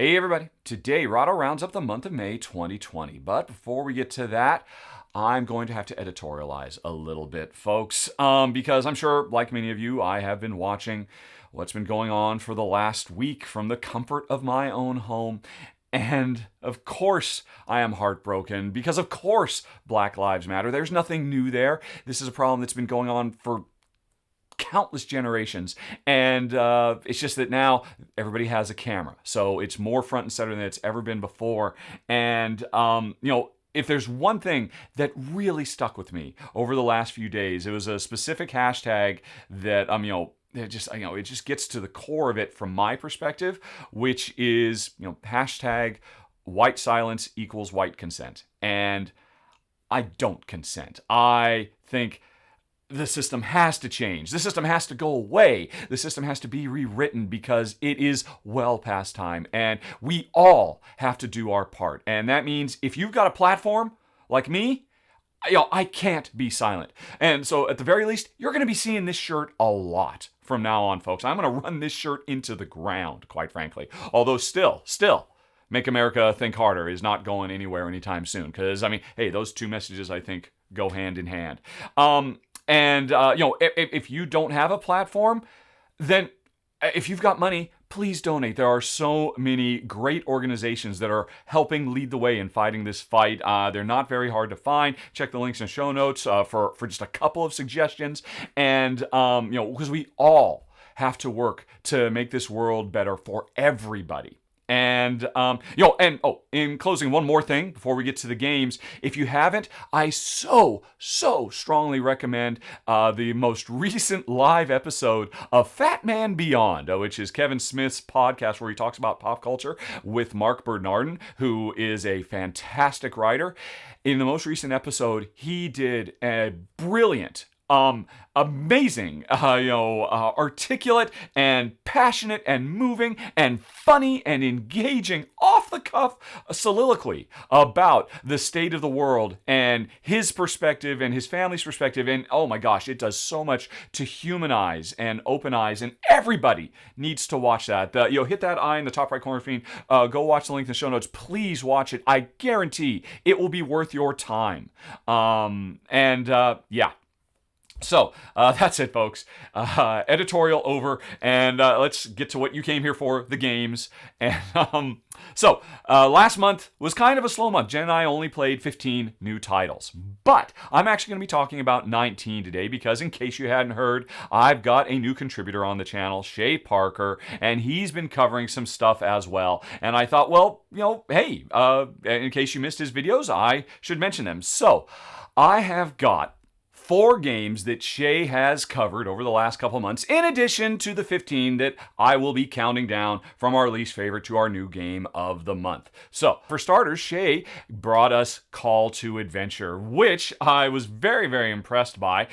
Hey everybody, today Rahdo rounds up the month of May 2020. But before we get to that, I'm going to have to editorialize a little bit, folks, because I'm sure, like many of you, I have been watching what's been going on for the last week from the comfort of my own home. And of course, I am heartbroken because, of course, Black Lives Matter. There's nothing new there. This is a problem that's been going on for countless generations, and it's just that now everybody has a camera, so it's more front and center than it's ever been before. And if there's one thing that really stuck with me over the last few days, it was a specific hashtag that it just gets to the core of it from my perspective, which is hashtag white silence equals white consent. And I don't consent. I think the system has to change. The system has to go away. The system has to be rewritten because it is well past time. And we all have to do our part. And that means if you've got a platform like me, I can't be silent. And so at the very least, you're going to be seeing this shirt a lot from now on, folks. I'm going to run this shirt into the ground, quite frankly. Although still, Make America Think Harder is not going anywhere anytime soon. Because, hey, those two messages, I think, go hand in hand. If you don't have a platform, then if you've got money, please donate. There are so many great organizations that are helping lead the way in fighting this fight. They're not very hard to find. Check the links in the show notes for just a couple of suggestions. And, because we all have to work to make this world better for everybody. And, in closing, one more thing before we get to the games. If you haven't, I so strongly recommend the most recent live episode of Fat Man Beyond, which is Kevin Smith's podcast where he talks about pop culture with Mark Bernardin, who is a fantastic writer. In the most recent episode, he did a brilliant amazing, articulate and passionate and moving and funny and engaging off-the-cuff soliloquy about the state of the world and his perspective and his family's perspective. And oh my gosh, it does so much to humanize and open eyes, and everybody needs to watch that. Hit that eye in the top right corner screen. Go watch the link in the show notes. Please watch it. I guarantee it will be worth your time. So, that's it, folks. Editorial over, and let's get to what you came here for, the games. And last month was kind of a slow month. Jen and I only played 15 new titles. But I'm actually going to be talking about 19 today because, in case you hadn't heard, I've got a new contributor on the channel, Shea Parker, and he's been covering some stuff as well. And I thought, hey, in case you missed his videos, I should mention them. So, I have got 4 games that Shea has covered over the last couple months, in addition to the 15 that I will be counting down from our least favorite to our new game of the month. So, for starters, Shea brought us Call to Adventure, which I was very, very impressed by.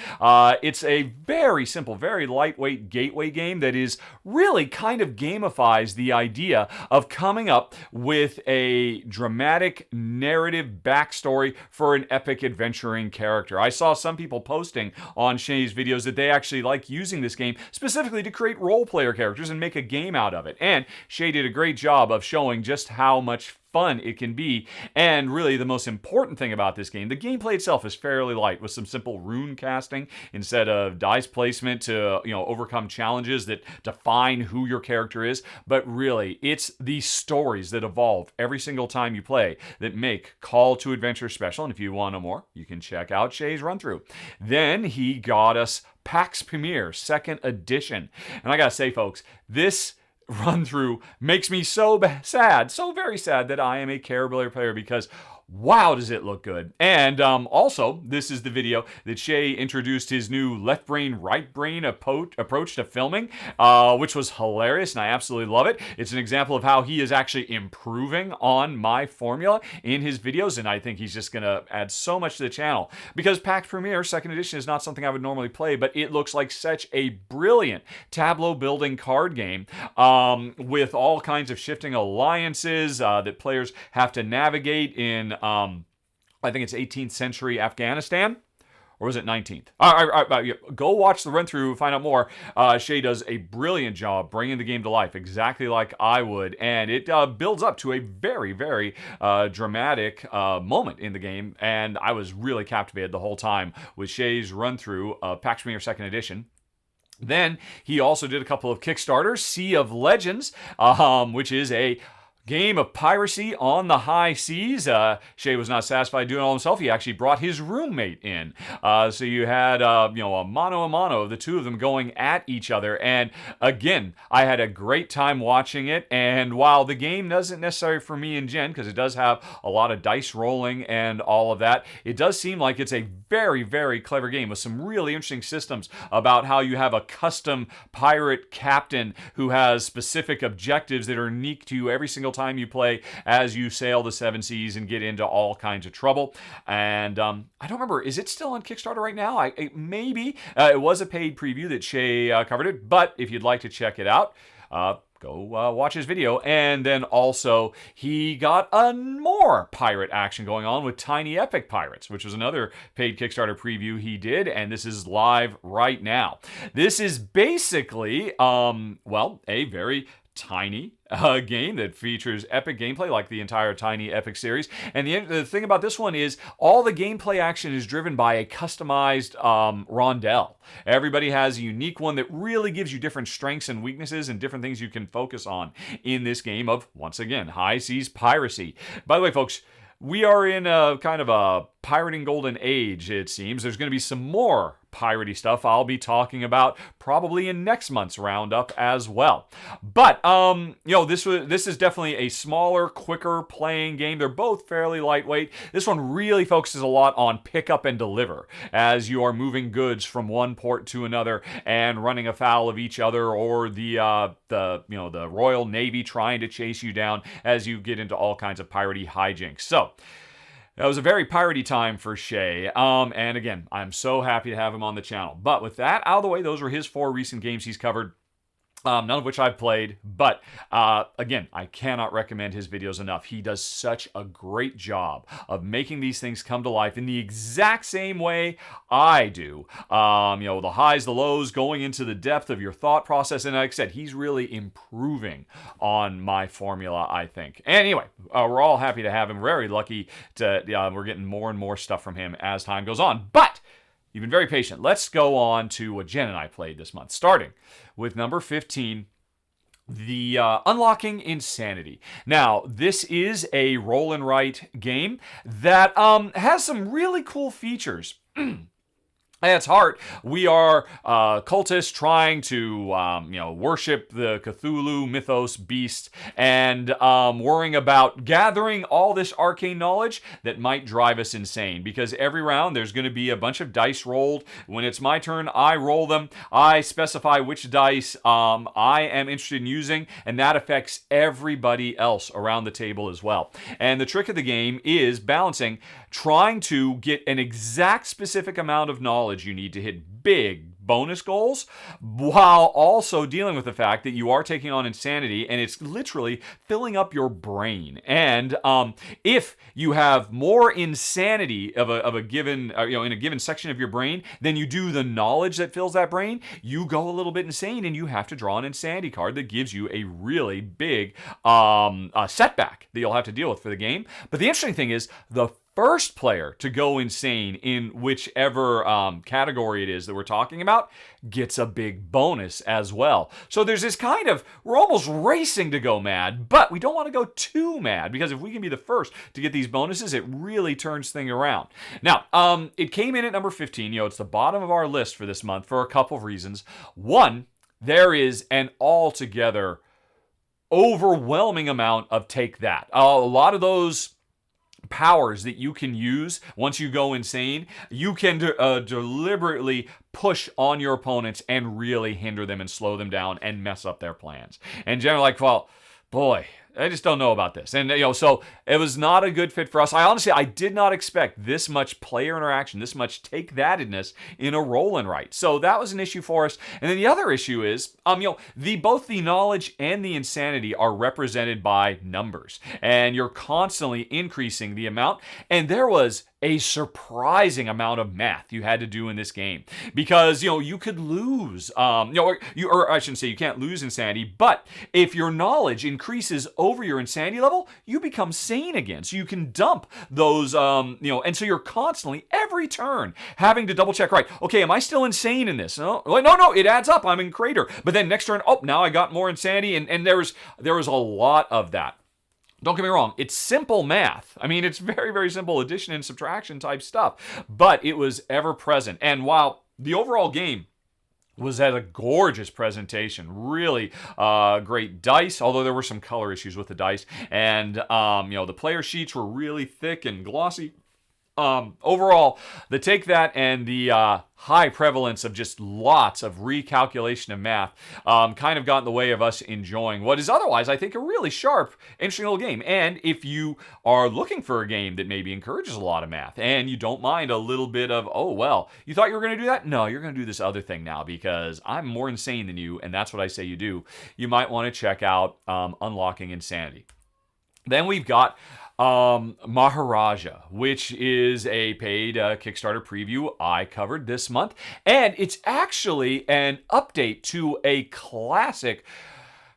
It's a very simple, very lightweight gateway game that is really kind of gamifies the idea of coming up with a dramatic narrative backstory for an epic adventuring character. I saw some people posting on Shea's videos that they actually like using this game specifically to create role player characters and make a game out of it. And Shea did a great job of showing just how much fun it can be. And really the most important thing about this game, the gameplay itself is fairly light with some simple rune casting instead of dice placement to overcome challenges that define who your character is. But really, it's the stories that evolve every single time you play that make Call to Adventure special. And if you want to know more, you can check out Shea's run through. Then he got us PAX Premiere 2nd Edition. And I gotta say, folks, this run through makes me so sad, so very sad that I am a Care player because wow, does it look good. And also, this is the video that Shea introduced his new left brain, right brain approach to filming, which was hilarious, and I absolutely love it. It's an example of how he is actually improving on my formula in his videos, and I think he's just going to add so much to the channel. Because PAX Premiere 2nd Edition is not something I would normally play, but it looks like such a brilliant tableau building card game with all kinds of shifting alliances that players have to navigate in I think it's 18th century Afghanistan. or was it 19th? Yeah, go watch the run through, find out more. Shea does a brilliant job bringing the game to life, exactly like I would, and it builds up to a very, very dramatic moment in the game, and I was really captivated the whole time with Shea's run through of Pax Premier Second Edition. Then he also did a couple of Kickstarters, Sea of Legends, which is a game of piracy on the high seas. Shea was not satisfied doing it all himself. He actually brought his roommate in. So you had, a mano a mano, the two of them going at each other. And again, I had a great time watching it. And while the game isn't necessary for me and Jen, because it does have a lot of dice rolling and all of that, it does seem like it's a very, very clever game with some really interesting systems about how you have a custom pirate captain who has specific objectives that are unique to you every single time you play as you sail the seven seas and get into all kinds of trouble. And I don't remember, is it still on Kickstarter right now? Maybe. It was a paid preview that Shea covered it, but if you'd like to check it out, go watch his video. And then also he got more pirate action going on with Tiny Epic Pirates, which was another paid Kickstarter preview he did, and this is live right now. This is basically, a very tiny game that features epic gameplay like the entire Tiny Epic series. And the thing about this one is all the gameplay action is driven by a customized rondelle. Everybody has a unique one that really gives you different strengths and weaknesses and different things you can focus on in this game of, once again, high seas piracy. By the way, folks, we are in a kind of a pirating golden age, it seems. There's going to be some more piratey stuff I'll be talking about probably in next month's roundup as well. But this is definitely a smaller, quicker playing game. They're both fairly lightweight. This one really focuses a lot on pick up and deliver as you are moving goods from one port to another and running afoul of each other, or the Royal Navy trying to chase you down as you get into all kinds of piratey hijinks. So that was a very piratey time for Shea. And again, I'm so happy to have him on the channel. But with that out of the way, those were his 4 recent games he's covered. None of which I've played, but again, I cannot recommend his videos enough. He does such a great job of making these things come to life in the exact same way I do. The highs, the lows, going into the depth of your thought process, and like I said, he's really improving on my formula, I think. Anyway, we're all happy to have him. Very lucky to, we're getting more and more stuff from him as time goes on, but you've been very patient. Let's go on to what Jen and I played this month, starting with number 15, the Unlocking Insanity. Now, this is a roll and write game that has some really cool features. At its heart, we are cultists trying to, worship the Cthulhu mythos beast and worrying about gathering all this arcane knowledge that might drive us insane. Because every round, there's going to be a bunch of dice rolled. When it's my turn, I roll them. I specify which dice I am interested in using, and that affects everybody else around the table as well. And the trick of the game is balancing, trying to get an exact specific amount of knowledge you need to hit big bonus goals, while also dealing with the fact that you are taking on insanity and it's literally filling up your brain. And if you have more insanity of a given, in a given section of your brain than you do the knowledge that fills that brain, you go a little bit insane and you have to draw an insanity card that gives you a really big setback that you'll have to deal with for the game. But the interesting thing is, the first player to go insane in whichever category it is that we're talking about gets a big bonus as well. So there's this kind of, we're almost racing to go mad, but we don't want to go too mad, because if we can be the first to get these bonuses, it really turns things around. Now, it came in at number 15. It's the bottom of our list for this month for a couple of reasons. One, there is an altogether overwhelming amount of take that. A lot of those powers that you can use once you go insane, you can deliberately push on your opponents and really hinder them and slow them down and mess up their plans. And generally, like, well, boy, I just don't know about this. And, so it was not a good fit for us. I did not expect this much player interaction, this much take-thatedness in a roll and write. So that was an issue for us. And then the other issue is, both the knowledge and the insanity are represented by numbers. And you're constantly increasing the amount. And there was a surprising amount of math you had to do in this game because you could lose or I shouldn't say you can't lose insanity, but if your knowledge increases over your insanity level, you become sane again, so you can dump those and so you're constantly every turn having to double check, right, okay, am I still insane in this? No, it adds up, I'm in crater, but then next turn, oh, now I got more insanity, and there was a lot of that. Don't get me wrong, it's simple math. I mean, it's very, very simple addition and subtraction type stuff, but it was ever present. And while the overall game was at a gorgeous presentation, really great dice, although there were some color issues with the dice, and the player sheets were really thick and glossy. Overall, the take that and the high prevalence of just lots of recalculation of math kind of got in the way of us enjoying what is otherwise, I think, a really sharp, interesting little game. And if you are looking for a game that maybe encourages a lot of math and you don't mind a little bit of, oh, well, you thought you were going to do that? No, you're going to do this other thing now because I'm more insane than you, and that's what I say you do. You might want to check out Unlocking Insanity. Then we've got Maharaja, which is a paid Kickstarter preview I covered this month. And it's actually an update to a classic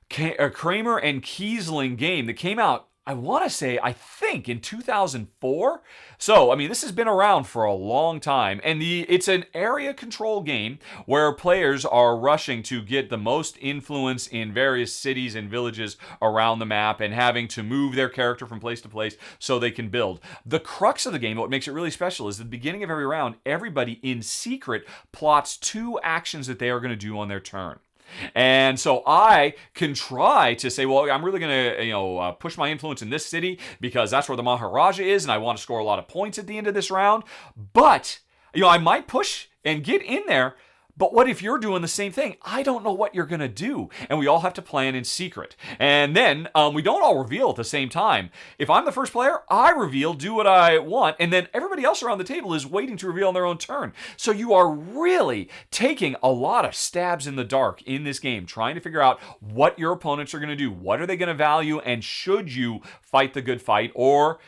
Kramer and Kiesling game that came out, I think in 2004. So, I mean, this has been around for a long time. And it's an area control game where players are rushing to get the most influence in various cities and villages around the map and having to move their character from place to place so they can build. The crux of the game, what makes it really special, is at the beginning of every round, everybody in secret plots 2 actions that they are going to do on their turn. And so I can try to say, well, I'm really going to, push my influence in this city because that's where the Maharaja is, and I want to score a lot of points at the end of this round. But, I might push and get in there. But what if you're doing the same thing? I don't know what you're going to do. And we all have to plan in secret. And then we don't all reveal at the same time. If I'm the first player, I reveal, do what I want, and then everybody else around the table is waiting to reveal on their own turn. So you are really taking a lot of stabs in the dark in this game, trying to figure out what your opponents are going to do. What are they going to value, and should you fight the good fight, or,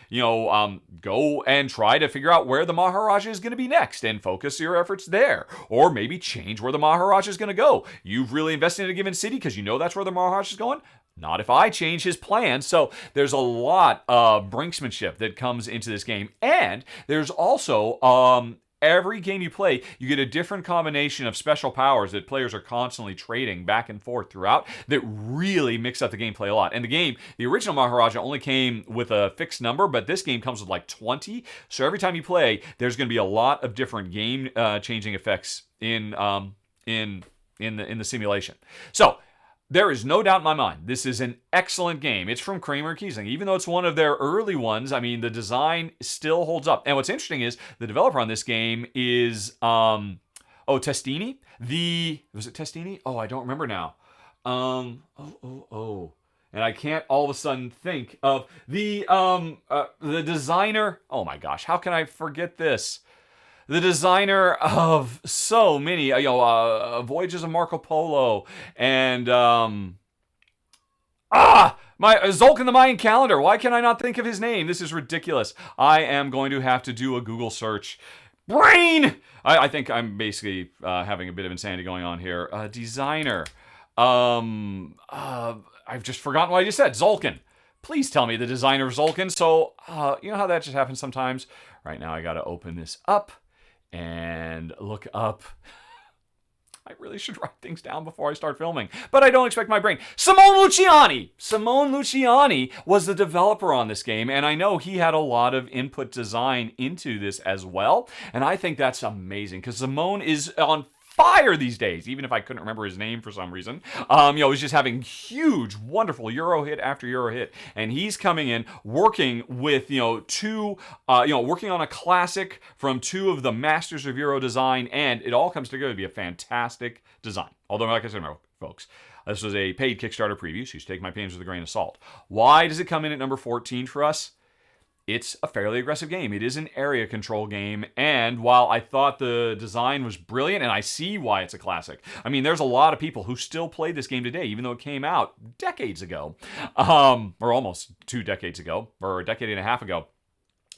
go and try to figure out where the Maharaja is going to be next and focus your efforts there. Or maybe change where the Maharaja is going to go. You've really invested in a given city because you know that's where the Maharaja is going. Not if I change his plan. So there's a lot of brinksmanship that comes into this game. And there's also every game you play, you get a different combination of special powers that players are constantly trading back and forth throughout that really mix up the gameplay a lot. And the original Maharaja only came with a fixed number, but this game comes with like 20. So every time you play, there's going to be a lot of different game changing effects in the simulation. So there is no doubt in my mind, this is an excellent game. It's from Kramer and Kiesling. Even though it's one of their early ones, I mean, the design still holds up. And what's interesting is the developer on this game is, Testini? Was it Testini? Oh, I don't remember now. And I can't all of a sudden think of the designer. Oh my gosh, how can I forget this? The designer of so many, Voyages of Marco Polo and my Zolkin the Mayan Calendar. Why can I not think of his name? This is ridiculous. I am going to have to do a Google search. Brain! I think I'm basically having a bit of insanity going on here. Designer. I've just forgotten what I just said. Zolkin. Please tell me the designer of Zolkin. So, you know how that just happens sometimes? Right now I got to open this up and look up. I really should write things down before I start filming, but I don't expect my brain. Simone Luciani! Simone Luciani was the developer on this game, and I know he had a lot of input design into this as well, and I think that's amazing, because Simone is on fire these days, even if I couldn't remember his name for some reason. He's just having huge, wonderful Euro hit after Euro hit, and he's coming in working with working on a classic from 2 of the masters of Euro design, and it all comes together to be a fantastic design. Although, like I said, folks, this was a paid Kickstarter preview, so you should take my opinions with a grain of salt. Why does it come in at number 14 for us? It's a fairly aggressive game. It is an area control game, and while I thought the design was brilliant, and I see why it's a classic, I mean, there's a lot of people who still play this game today, even though it came out decades ago, or almost 2 decades ago, or a decade and a half ago.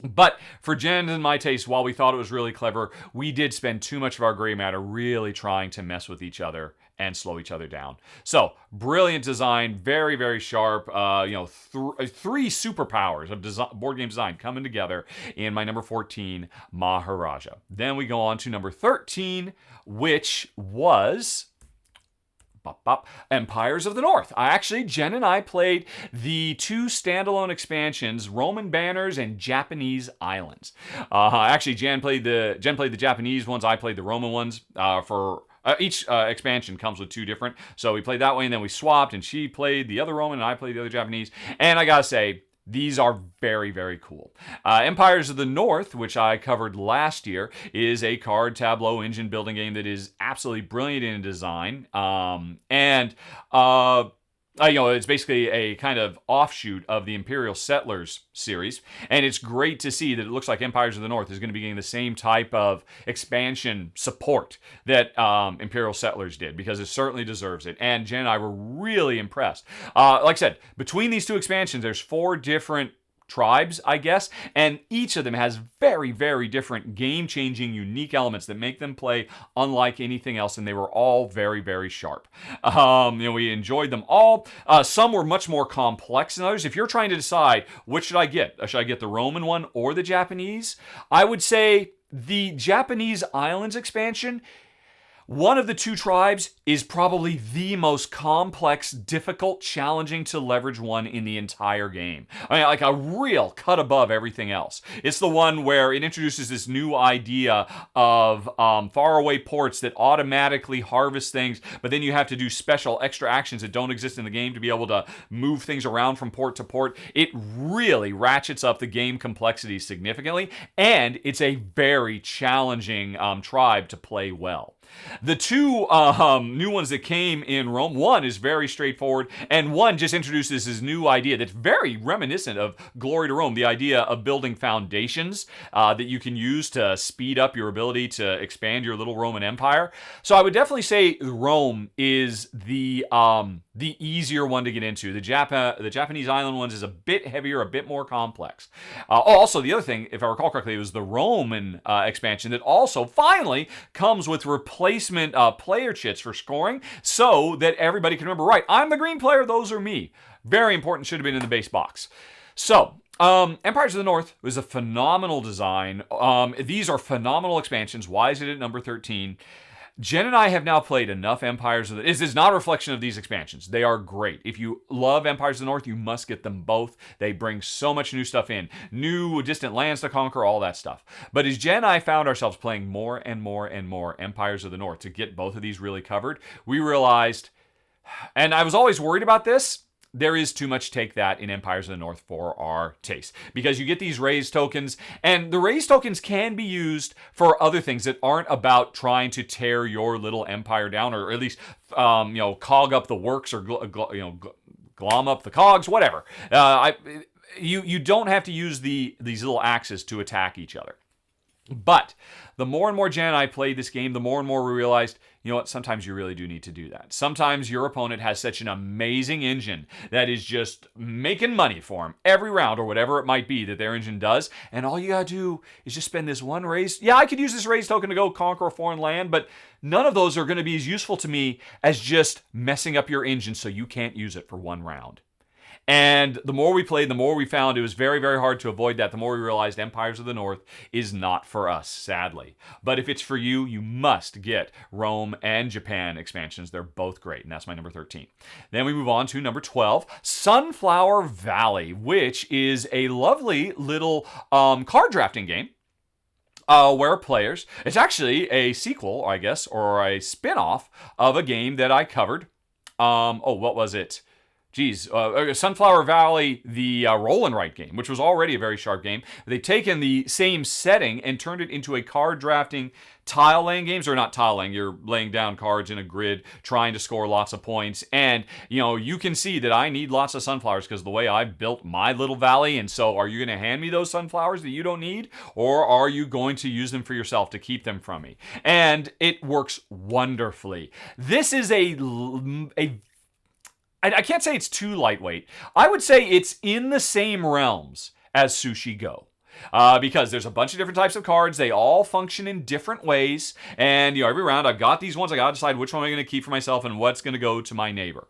But for Jen and my taste, while we thought it was really clever, we did spend too much of our gray matter really trying to mess with each other and slow each other down. So brilliant design, very very sharp. Three superpowers of board game design coming together in my number 14, Maharaja. Then we go on to number 13, which was Empires of the North. Jen and I played the two standalone expansions, Roman Banners and Japanese Islands. Jen played the Japanese ones. I played the Roman ones. For each expansion comes with two different. So we played that way, and then we swapped, and she played the other Roman, and I played the other Japanese. And I gotta say, these are very, very cool. Empires of the North, which I covered last year, is a card tableau engine building game that is absolutely brilliant in design. It's basically a kind of offshoot of the Imperial Settlers series, and it's great to see that it looks like Empires of the North is going to be getting the same type of expansion support that Imperial Settlers did, because it certainly deserves it. And Jen and I were really impressed. Like I said, between these two expansions, there's 4 different tribes, I guess, and each of them has very, very different game-changing, unique elements that make them play unlike anything else, and they were all very, very sharp. We enjoyed them all. Some were much more complex than others. If you're trying to decide which should I get the Roman one or the Japanese, I would say the Japanese Islands expansion. One of the two tribes is probably the most complex, difficult, challenging to leverage one in the entire game. I mean, like a real cut above everything else. It's the one where it introduces this new idea of faraway ports that automatically harvest things, but then you have to do special extra actions that don't exist in the game to be able to move things around from port to port. It really ratchets up the game complexity significantly, and it's a very challenging tribe to play well. The two new ones that came in Rome, one is very straightforward, and one just introduces this new idea that's very reminiscent of Glory to Rome, the idea of building foundations that you can use to speed up your ability to expand your little Roman Empire. So I would definitely say Rome is the easier one to get into. The Japanese island ones is a bit heavier, a bit more complex. Also, the other thing, if I recall correctly, it was the Roman expansion that also finally comes with replacement player chits for scoring, so that everybody can remember, right, I'm the green player, those are me. Very important, should have been in the base box. So, Empires of the North was a phenomenal design. These are phenomenal expansions. Why is it at number 13? Jen and I have now played enough Empires of the... This is not a reflection of these expansions. They are great. If you love Empires of the North, you must get them both. They bring so much new stuff in. New distant lands to conquer, all that stuff. But as Jen and I found ourselves playing more and more and more Empires of the North to get both of these really covered, we realized... And I was always worried about this. There is too much take that in Empires of the North for our taste, because you get these raised tokens, and the raised tokens can be used for other things that aren't about trying to tear your little empire down, or at least cog up the works, or glom up the cogs, whatever. You don't have to use these little axes to attack each other. But the more and more Jan and I played this game, the more and more we realized, you know what, sometimes you really do need to do that. Sometimes your opponent has such an amazing engine that is just making money for them every round, or whatever it might be that their engine does, and all you gotta do is just spend this one raise. Yeah, I could use this raise token to go conquer a foreign land, but none of those are going to be as useful to me as just messing up your engine so you can't use it for one round. And the more we played, the more we found it was very, very hard to avoid that. The more we realized Empires of the North is not for us, sadly. But if it's for you, you must get Rome and Japan expansions. They're both great, and that's my number 13. Then we move on to number 12, Sunflower Valley, which is a lovely little card drafting game. Where players... It's actually a sequel, I guess, or a spin-off of a game that I covered. What was it? Sunflower Valley, the roll and write game, which was already a very sharp game. They've taken the same setting and turned it into a card drafting tile laying games, or not tile laying, you're laying down cards in a grid, trying to score lots of points. And, you can see that I need lots of sunflowers because of the way I built my little valley. And so are you going to hand me those sunflowers that you don't need? Or are you going to use them for yourself to keep them from me? And it works wonderfully. This is I can't say it's too lightweight. I would say it's in the same realms as Sushi Go. because there's a bunch of different types of cards. They all function in different ways. And, every round I've got these ones. I got to decide which one I'm going to keep for myself and what's going to go to my neighbor.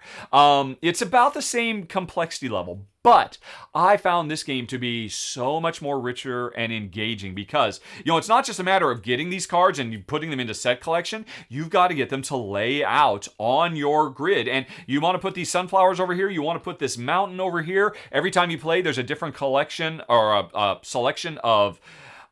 It's about the same complexity level. But I found this game to be so much more richer and engaging because, it's not just a matter of getting these cards and putting them into set collection. You've got to get them to lay out on your grid. And you want to put these sunflowers over here. You want to put this mountain over here. Every time you play, there's a different collection or a selection of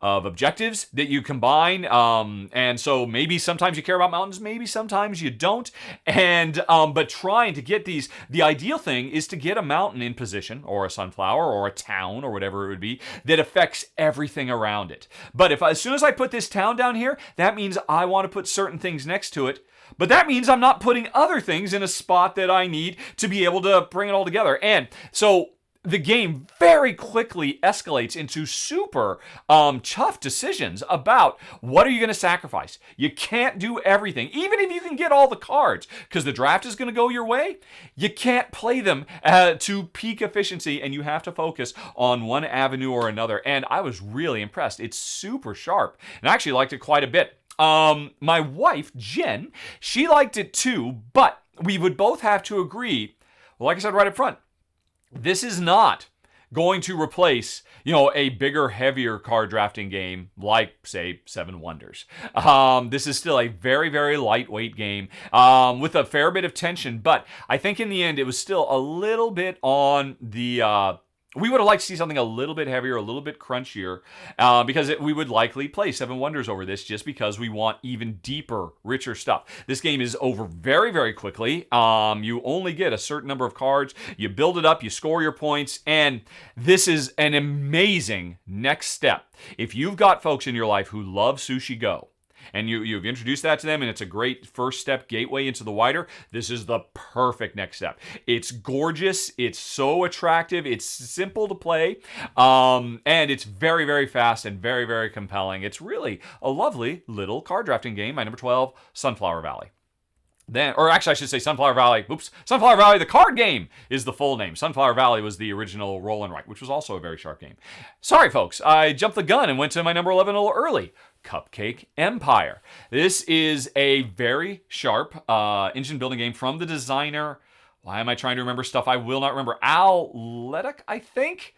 objectives that you combine, and so maybe sometimes you care about mountains, maybe sometimes you don't, and but trying to get these, the ideal thing is to get a mountain in position, or a sunflower, or a town, or whatever it would be, that affects everything around it. But as soon as I put this town down here, that means I want to put certain things next to it, but that means I'm not putting other things in a spot that I need to be able to bring it all together. And so the game very quickly escalates into super tough decisions about what are you going to sacrifice. You can't do everything, even if you can get all the cards, because the draft is going to go your way. You can't play them to peak efficiency, and you have to focus on one avenue or another. And I was really impressed. It's super sharp, and I actually liked it quite a bit. My wife, Jen, she liked it too, but we would both have to agree, well, like I said right up front, this is not going to replace, a bigger, heavier card drafting game like, say, Seven Wonders. This is still a very, very lightweight game with a fair bit of tension, but I think in the end it was still a little bit on the we would have liked to see something a little bit heavier, a little bit crunchier, because we would likely play Seven Wonders over this just because we want even deeper, richer stuff. This game is over very, very quickly. You only get a certain number of cards. You build it up, you score your points, and this is an amazing next step. If you've got folks in your life who love Sushi Go, and you've introduced that to them, and it's a great first step gateway into the wider, this is the perfect next step. It's gorgeous, it's so attractive, it's simple to play, and it's very, very fast and very, very compelling. It's really a lovely little card drafting game. My number 12, Sunflower Valley. Or actually, I should say Sunflower Valley. Sunflower Valley, the card game, is the full name. Sunflower Valley was the original roll and write, which was also a very sharp game. Sorry, folks, I jumped the gun and went to my number 11 a little early. Cupcake Empire. This is a very sharp engine building game from the designer. Why am I trying to remember stuff I will not remember? Al Leduc, I think.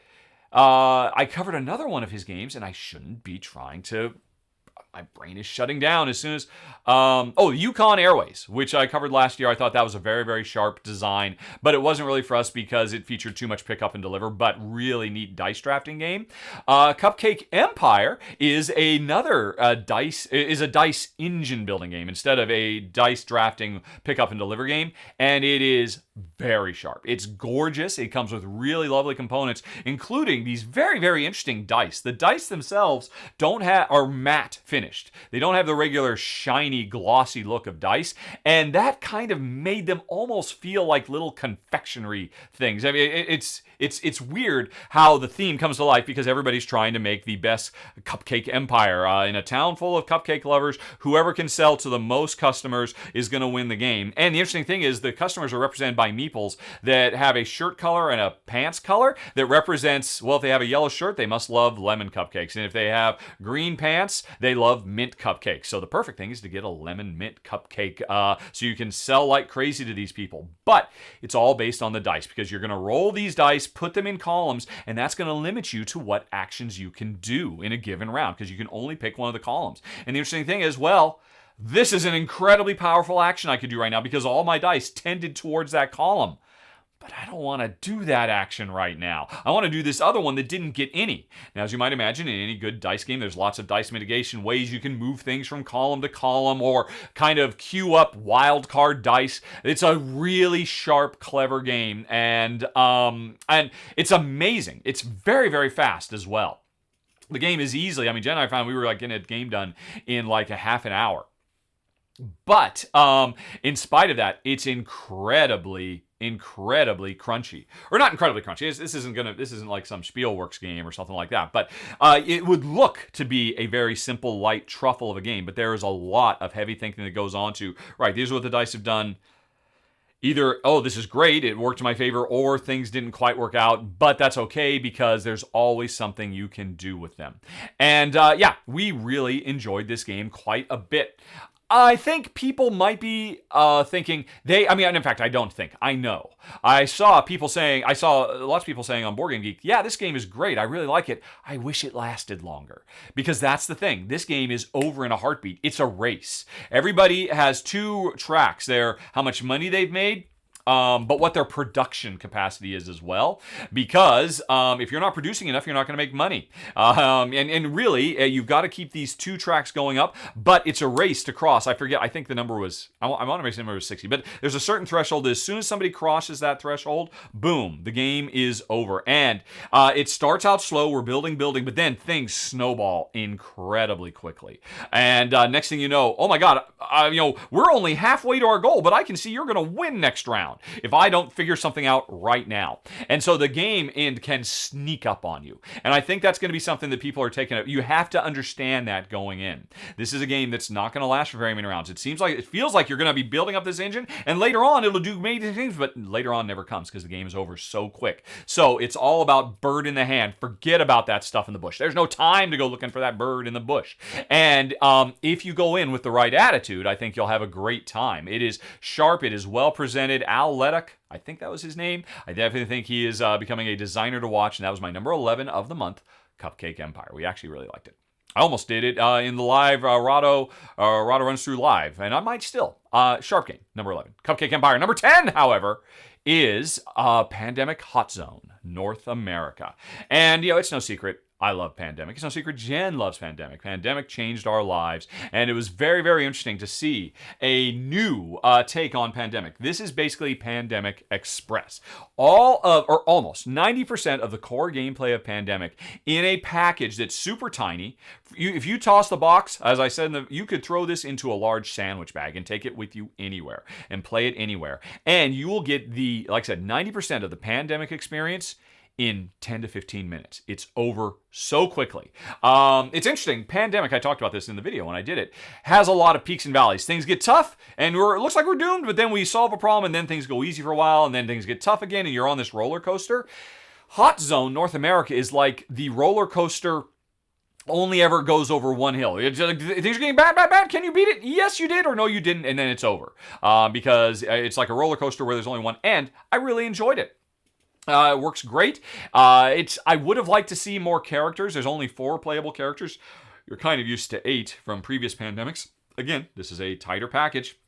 I covered another one of his games, and I shouldn't be trying to. My brain is shutting down as soon as... Yukon Airways, which I covered last year. I thought that was a very, very sharp design, but it wasn't really for us because it featured too much pick up and deliver, but really neat dice drafting game. Cupcake Empire is another dice engine building game instead of a dice drafting pick up and deliver game, and it is very sharp. It's gorgeous. It comes with really lovely components, including these very, very interesting dice. The dice themselves are matte finished. They don't have the regular shiny, glossy look of dice, and that kind of made them almost feel like little confectionery things. I mean, it's weird how the theme comes to life because everybody's trying to make the best Cupcake Empire. In a town full of cupcake lovers, whoever can sell to the most customers is going to win the game. And the interesting thing is the customers are represented by meeples that have a shirt color and a pants color that represents, well, if they have a yellow shirt, they must love lemon cupcakes. And if they have green pants, they love mint cupcakes. So the perfect thing is to get a lemon mint cupcake so you can sell like crazy to these people. But it's all based on the dice because you're going to roll these dice, put them in columns, and that's going to limit you to what actions you can do in a given round because you can only pick one of the columns. And the interesting thing is, well, this is an incredibly powerful action I could do right now because all my dice tended towards that column. But I don't want to do that action right now. I want to do this other one that didn't get any. Now, as you might imagine, in any good dice game, there's lots of dice mitigation ways you can move things from column to column or kind of queue up wild card dice. It's a really sharp, clever game, and it's amazing. It's very, very fast as well. The game is easily, Jen and I found we were like getting a game done in like a half an hour. But in spite of that, it's incredibly crunchy, or not incredibly crunchy. This isn't like some Spielworks game or something like that. But it would look to be a very simple, light truffle of a game. But there is a lot of heavy thinking that goes on to right. These are what the dice have done. either, oh, this is great, it worked in my favor, or things didn't quite work out, but that's okay because there's always something you can do with them. And yeah, we really enjoyed this game quite a bit. I think people might be thinking in fact, I don't think. I know. I saw lots of people saying on Board Game Geek, yeah, this game is great. I really like it. I wish it lasted longer. Because that's the thing. This game is over in a heartbeat. It's a race. Everybody has two tracks there, how much money they've made, but what their production capacity is as well. Because if you're not producing enough, you're not going to make money. And really, you've got to keep these two tracks going up, but it's a race to cross. I forget, I think the number was, I want to make the number was 60, but there's a certain threshold. As soon as somebody crosses that threshold, boom, the game is over. And it starts out slow, we're building, but then things snowball incredibly quickly. And next thing you know, oh my God, we're only halfway to our goal, but I can see you're going to win next round if I don't figure something out right now. And so the game end can sneak up on you. And I think that's going to be something that people are taking up. You have to understand that going in. This is a game that's not going to last for very many rounds. It feels like you're going to be building up this engine, and later on it'll do amazing things, but later on never comes because the game is over so quick. So it's all about bird in the hand. Forget about that stuff in the bush. There's no time to go looking for that bird in the bush. And if you go in with the right attitude, I think you'll have a great time. It is sharp. It is well presented. Al Leduc, I think that was his name. I definitely think he is becoming a designer to watch, and that was my number 11 of the month, Cupcake Empire. We actually really liked it. I almost did it in the live Rahdo Runs Through Live, and I might still. Sharp game, number 11. Cupcake Empire. Number 10, however, is Pandemic Hot Zone, North America. And, it's no secret, I love Pandemic. It's no secret Jen loves Pandemic. Pandemic changed our lives, and it was very, very interesting to see a new take on Pandemic. This is basically Pandemic Express. Almost 90% of the core gameplay of Pandemic in a package that's super tiny. If you toss the box, as I said, you could throw this into a large sandwich bag and take it with you anywhere and play it anywhere. And you will get like I said, 90% of the Pandemic experience in 10 to 15 minutes. It's over so quickly. It's interesting. Pandemic, I talked about this in the video when I did it, has a lot of peaks and valleys. Things get tough, and it looks like we're doomed, but then we solve a problem, and then things go easy for a while, and then things get tough again, and you're on this roller coaster. Hot Zone North America is like the roller coaster only ever goes over one hill. Things are getting bad. Can you beat it? Yes, you did, or no, you didn't, and then it's over. Because it's like a roller coaster where there's only one end. I really enjoyed it. It works great. I would have liked to see more characters. There's only 4 playable characters. You're kind of used to 8 from previous pandemics. Again, this is a tighter package.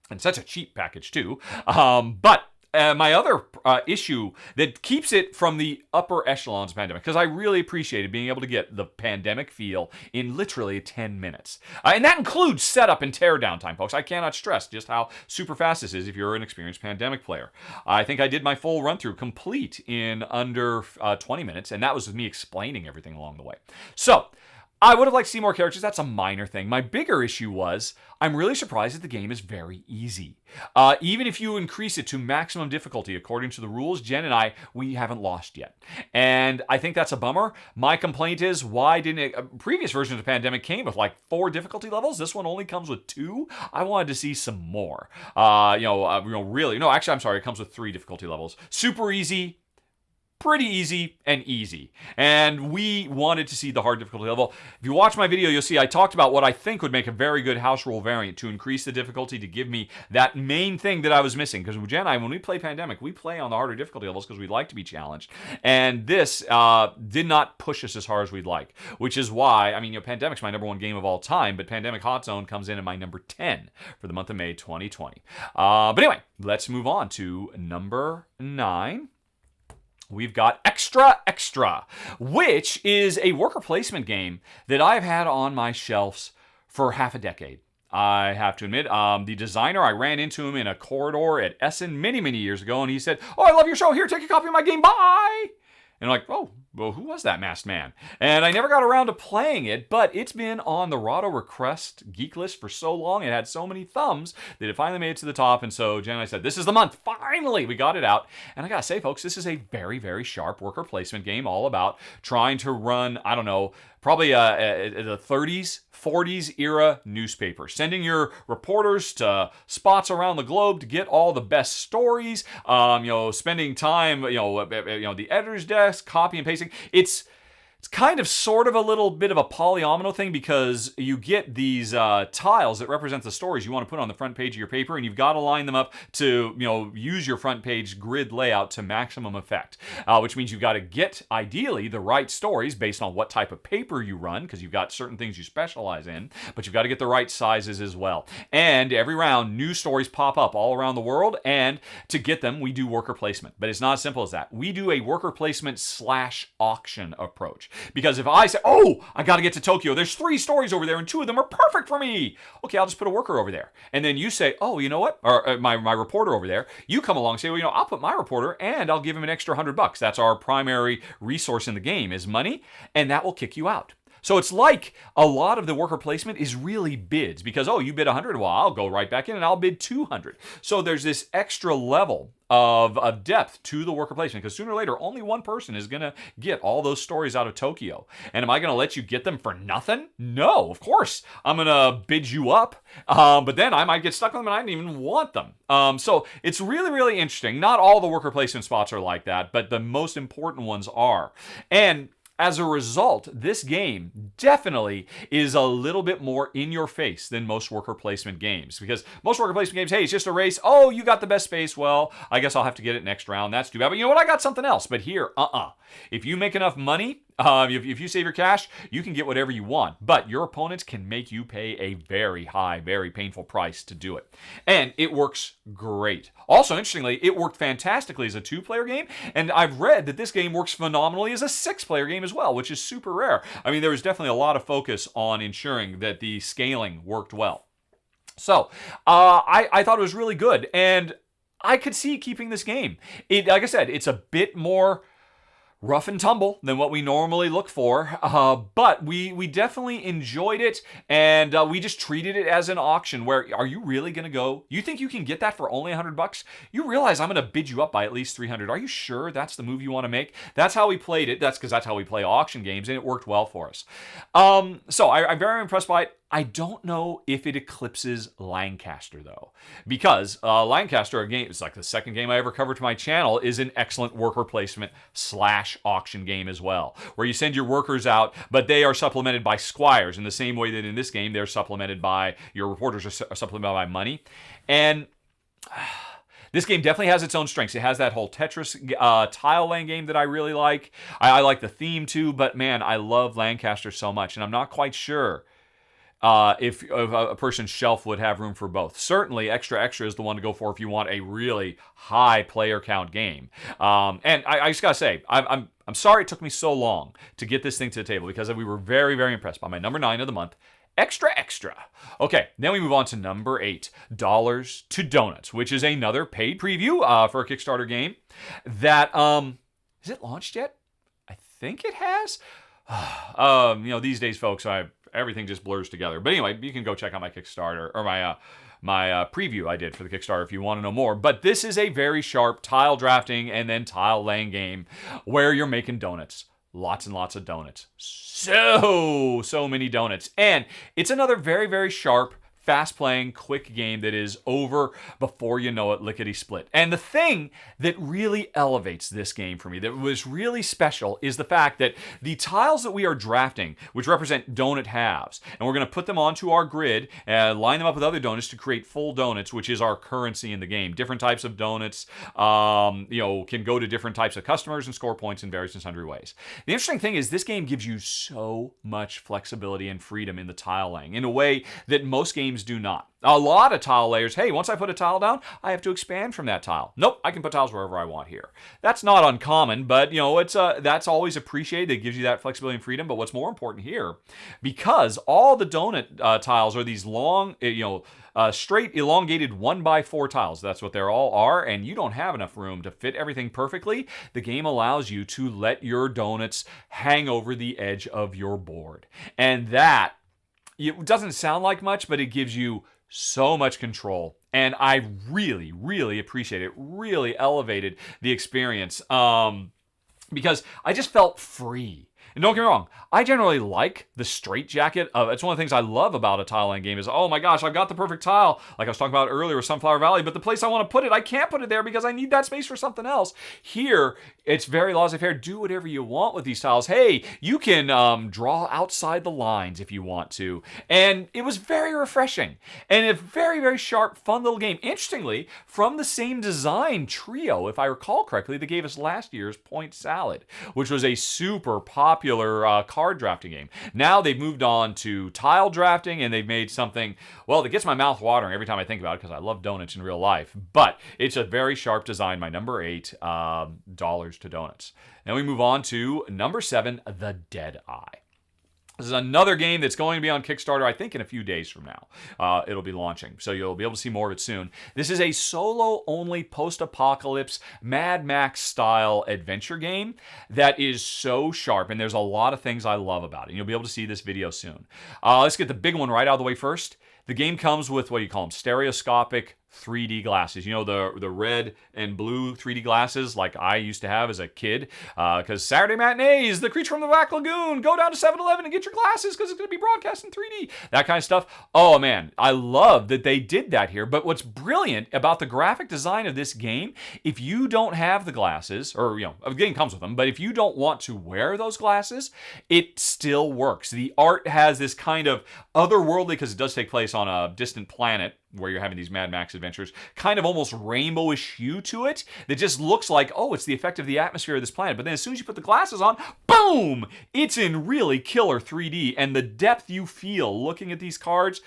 And such a cheap package, too. But my other issue that keeps it from the upper echelons of Pandemic, because I really appreciated being able to get the Pandemic feel in literally 10 minutes. And that includes setup and teardown time, folks. I cannot stress just how super fast this is if you're an experienced Pandemic player. I think I did my full run-through complete in under 20 minutes, and that was with me explaining everything along the way. So, I would have liked to see more characters. That's a minor thing. My bigger issue was, I'm really surprised that the game is very easy. Even if you increase it to maximum difficulty, according to the rules, Jen and I, we haven't lost yet. And I think that's a bummer. My complaint is, why didn't previous versions of Pandemic came with like 4 difficulty levels? This one only comes with 2. I wanted to see some more. Really. No, actually, I'm sorry. It comes with 3 difficulty levels. Super easy, pretty easy, and easy. And we wanted to see the hard difficulty level. If you watch my video, you'll see I talked about what I think would make a very good house rule variant to increase the difficulty, to give me that main thing that I was missing. Because Jen and I, when we play Pandemic, we play on the harder difficulty levels because we like to be challenged. And this did not push us as hard as we'd like. Which is why, Pandemic's my number 1 game of all time, but Pandemic Hot Zone comes in at my number 10 for the month of May 2020. But anyway, let's move on to number 9. We've got Extra Extra, which is a worker placement game that I've had on my shelves for half a decade. I have to admit, the designer, I ran into him in a corridor at Essen many, many years ago, and he said, "Oh, I love your show. Here, take a copy of my game. Bye." And like, oh, well, who was that masked man? And I never got around to playing it, but it's been on the Rahdo request geek list for so long. It had so many thumbs that it finally made it to the top. And so Jen and I said, this is the month. Finally, we got it out. And I gotta say, folks, this is a very, very sharp worker placement game, all about trying to run, I don't know, probably the 30s, 40s era newspaper, sending your reporters to spots around the globe to get all the best stories. Spending time, the editor's desk, copy and pasting. It's kind of sort of a little bit of a polyomino thing, because you get these tiles that represent the stories you want to put on the front page of your paper, and you've got to line them up to use your front page grid layout to maximum effect, which means you've got to get ideally the right stories based on what type of paper you run, because you've got certain things you specialize in, but you've got to get the right sizes as well. And every round, new stories pop up all around the world, and to get them, we do worker placement. But it's not as simple as that. We do a worker placement / auction approach. Because if I say, oh, I got to get to Tokyo, there's 3 stories over there and 2 of them are perfect for me. Okay, I'll just put a worker over there. And then you say, oh, you know what? Or my reporter over there. You come along and say, well, I'll put my reporter and I'll give him an extra $100. That's our primary resource in the game, is money. And that will kick you out. So it's like a lot of the worker placement is really bids, because, oh, you bid 100, well, I'll go right back in and I'll bid 200. So there's this extra level of depth to the worker placement, because sooner or later, only one person is going to get all those stories out of Tokyo. And am I going to let you get them for nothing? No, of course. I'm going to bid you up, but then I might get stuck with them and I didn't even want them. So it's really, really interesting. Not all the worker placement spots are like that, but the most important ones are. And as a result, this game definitely is a little bit more in your face than most worker placement games, because most worker placement games, hey, it's just a race. Oh, you got the best space. Well, I guess I'll have to get it next round. That's too bad. But you know what? I got something else. But here, if you make enough money, if you save your cash, you can get whatever you want. But your opponents can make you pay a very high, very painful price to do it. And it works great. Also, interestingly, it worked fantastically as a 2-player game. And I've read that this game works phenomenally as a 6-player game as well, which is super rare. I mean, there was definitely a lot of focus on ensuring that the scaling worked well. So, I thought it was really good. And I could see keeping this game. Like I said, it's a bit more rough and tumble than what we normally look for, but we definitely enjoyed it, and we just treated it as an auction where, are you really going to go? You think you can get that for only $100? You realize I'm going to bid you up by at least 300. Are you sure that's the move you want to make? That's how we played it. That's because that's how we play auction games, and it worked well for us. So I'm very impressed by it. I don't know if it eclipses Lancaster, though, because Lancaster, a game, it's like the second game I ever covered to my channel, is an excellent worker placement / auction game as well, where you send your workers out, but they are supplemented by squires in the same way that in this game they're supplemented by, your reporters are supplemented by money. And this game definitely has its own strengths. It has that whole Tetris tile laying game that I really like. I like the theme too, but man, I love Lancaster so much, and I'm not quite sure if a person's shelf would have room for both. Certainly, Extra Extra is the one to go for if you want a really high player count game. And I just gotta say, I'm sorry it took me so long to get this thing to the table, because we were very, very impressed by my number 9 of the month, Extra Extra. Okay, then we move on to number 8, Dollars to Donuts, which is another paid preview for a Kickstarter game that, is it launched yet? I think it has. These days, folks, everything just blurs together. But anyway, you can go check out my Kickstarter, or my preview I did for the Kickstarter if you want to know more. But this is a very sharp tile drafting and then tile laying game where you're making donuts. Lots and lots of donuts. So many donuts. And it's another very, very sharp, fast-playing, quick game that is over before you know it, lickety-split. And the thing that really elevates this game for me, that was really special, is the fact that the tiles that we are drafting, which represent donut halves, and we're going to put them onto our grid and line them up with other donuts to create full donuts, which is our currency in the game. Different types of donuts, can go to different types of customers and score points in various and sundry ways. The interesting thing is this game gives you so much flexibility and freedom in the tile laying in a way that most games games do not. A lot of tile layers, hey, once I put a tile down, I have to expand from that tile. Nope, I can put tiles wherever I want here. That's not uncommon, but it's that's always appreciated. It gives you that flexibility and freedom. But what's more important here, because all the donut tiles are these long, straight elongated 1x4 tiles. That's what they all are, and you don't have enough room to fit everything perfectly. The game allows you to let your donuts hang over the edge of your board, and that, it doesn't sound like much, but it gives you so much control. And I really, really appreciate it. Really elevated the experience because I just felt free. And don't get me wrong, I generally like the straitjacket of it's one of the things I love about a tile line game is, oh my gosh, I've got the perfect tile, like I was talking about earlier with Sunflower Valley, but the place I want to put it, I can't put it there because I need that space for something else. Here, it's very laissez-faire. Do whatever you want with these tiles. Hey, you can draw outside the lines if you want to. And it was very refreshing. And a very, very sharp, fun little game. Interestingly, from the same design trio, if I recall correctly, that gave us last year's Point Salad, which was a super popular card drafting game. Now they've moved on to tile drafting, and they've made something, well, that gets my mouth watering every time I think about it because I love donuts in real life. But it's a very sharp design, my number 8, dollars to donuts. Then we move on to number 7, The Dead Eye. This is another game that's going to be on Kickstarter, I think, in a few days from now. It'll be launching, so you'll be able to see more of it soon. This is a solo-only post-apocalypse Mad Max-style adventure game that is so sharp, and there's a lot of things I love about it. And you'll be able to see this video soon. Let's get the big one right out of the way first. The game comes with, what do you call them, stereoscopic 3D glasses. The red and blue 3D glasses like I used to have as a kid. Because Saturday matinees, The Creature from the Black Lagoon, go down to 7-Eleven and get your glasses because it's going to be broadcast in 3D. That kind of stuff. Oh man, I love that they did that here. But what's brilliant about the graphic design of this game, if you don't have the glasses, or the game comes with them, but if you don't want to wear those glasses, it still works. The art has this kind of otherworldly, because it does take place on a distant planet where you're having these Mad Max adventures, kind of almost rainbowish hue to it that just looks like, oh, it's the effect of the atmosphere of this planet. But then as soon as you put the glasses on, boom! It's in really killer 3D. And the depth you feel looking at these cards,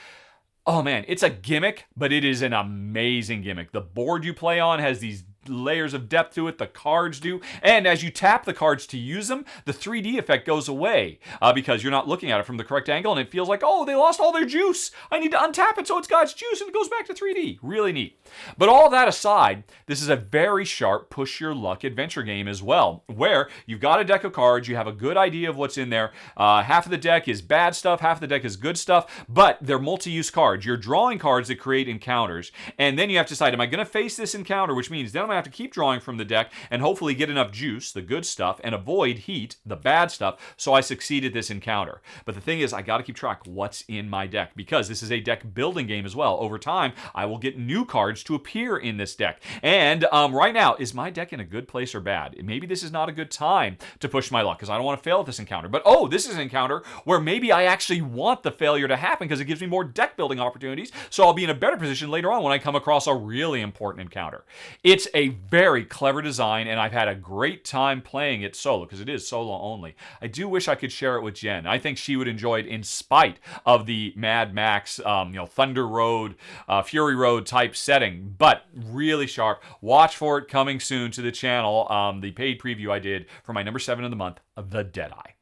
oh man, it's a gimmick, but it is an amazing gimmick. The board you play on has these layers of depth to it, the cards do, and as you tap the cards to use them, the 3D effect goes away because you're not looking at it from the correct angle, and it feels like, oh, they lost all their juice. I need to untap it so it's got its juice, and it goes back to 3D. Really neat. But all that aside, this is a very sharp push your luck adventure game as well, where you've got a deck of cards, you have a good idea of what's in there. Half of the deck is bad stuff, half of the deck is good stuff, but they're multi-use cards. You're drawing cards that create encounters, and then you have to decide, am I going to face this encounter, which means then I'm going to have to keep drawing from the deck and hopefully get enough juice, the good stuff, and avoid heat, the bad stuff, so I succeed at this encounter. But the thing is, I got to keep track what's in my deck, because this is a deck building game as well. Over time, I will get new cards to appear in this deck. And right now, is my deck in a good place or bad? Maybe this is not a good time to push my luck, because I don't want to fail at this encounter. But oh, this is an encounter where maybe I actually want the failure to happen because it gives me more deck building opportunities, so I'll be in a better position later on when I come across a really important encounter. It's a very clever design, and I've had a great time playing it solo, because it is solo only. I do wish I could share it with Jen. I think she would enjoy it in spite of the Mad Max, Thunder Road, Fury Road type setting, but really sharp. Watch for it coming soon to the channel. The paid preview I did for my number 7 of the month, The Deadeye.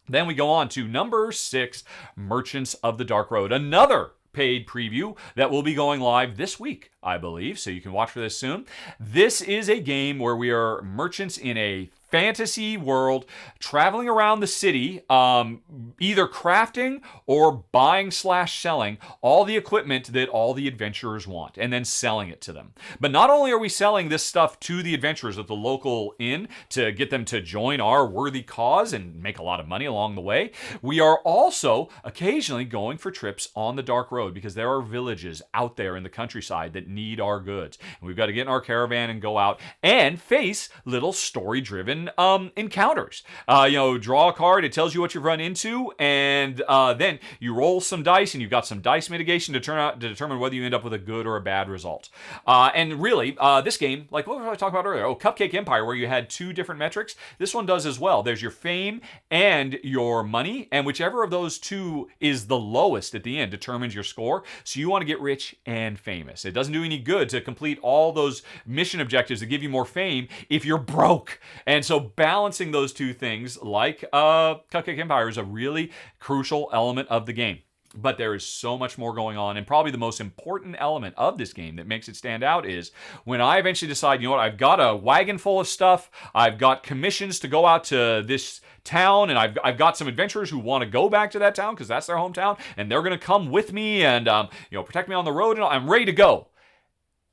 Then we go on to number 6, Merchants of the Dark Road. Another paid preview that will be going live this week, I believe, so you can watch for this soon. This is a game where we are merchants in a fantasy world, traveling around the city, either crafting or buying/selling all the equipment that all the adventurers want, and then selling it to them. But not only are we selling this stuff to the adventurers at the local inn to get them to join our worthy cause and make a lot of money along the way, we are also occasionally going for trips on the Dark Road, because there are villages out there in the countryside that need our goods. And we've got to get in our caravan and go out and face little story-driven in encounters. Draw a card. It tells you what you've run into, and then you roll some dice, and you've got some dice mitigation to determine whether you end up with a good or a bad result. And really, this game, like what was I talking about earlier? Cupcake Empire, where you had 2 different metrics. This one does as well. There's your fame and your money, and whichever of those 2 is the lowest at the end determines your score. So you want to get rich and famous. It doesn't do any good to complete all those mission objectives that give you more fame if you're broke. And so balancing those 2 things, like Cupcake Empire, is a really crucial element of the game. But there is so much more going on, and probably the most important element of this game that makes it stand out is when I eventually decide, I've got a wagon full of stuff, I've got commissions to go out to this town, and I've got some adventurers who want to go back to that town because that's their hometown, and they're going to come with me and protect me on the road, and I'm ready to go.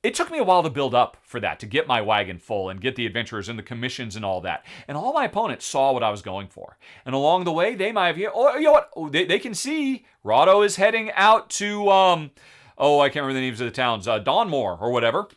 It took me a while to build up for that, to get my wagon full and get the adventurers and the commissions and all that. And all my opponents saw what I was going for. And along the way, they might have, they can see Rahdo is heading out to, I can't remember the names of the towns, Dawnmore or whatever.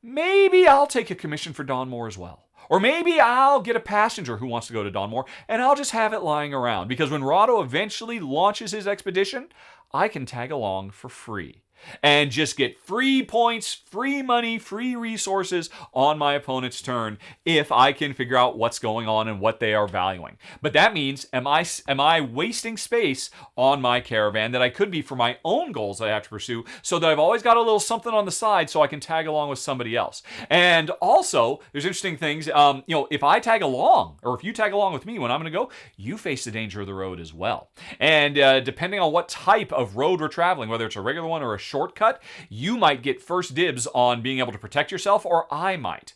Maybe I'll take a commission for Dawnmore as well. Or maybe I'll get a passenger who wants to go to Dawnmore, and I'll just have it lying around. Because when Rahdo eventually launches his expedition, I can tag along for free. And just get free points, free money, free resources on my opponent's turn if I can figure out what's going on and what they are valuing. But that means, am I wasting space on my caravan that I could be for my own goals that I have to pursue, so that I've always got a little something on the side so I can tag along with somebody else. And also, there's interesting things, if I tag along, or if you tag along with me when I'm going to go, you face the danger of the road as well. And depending on what type of road we're traveling, whether it's a regular one or a shortcut, you might get first dibs on being able to protect yourself, or I might.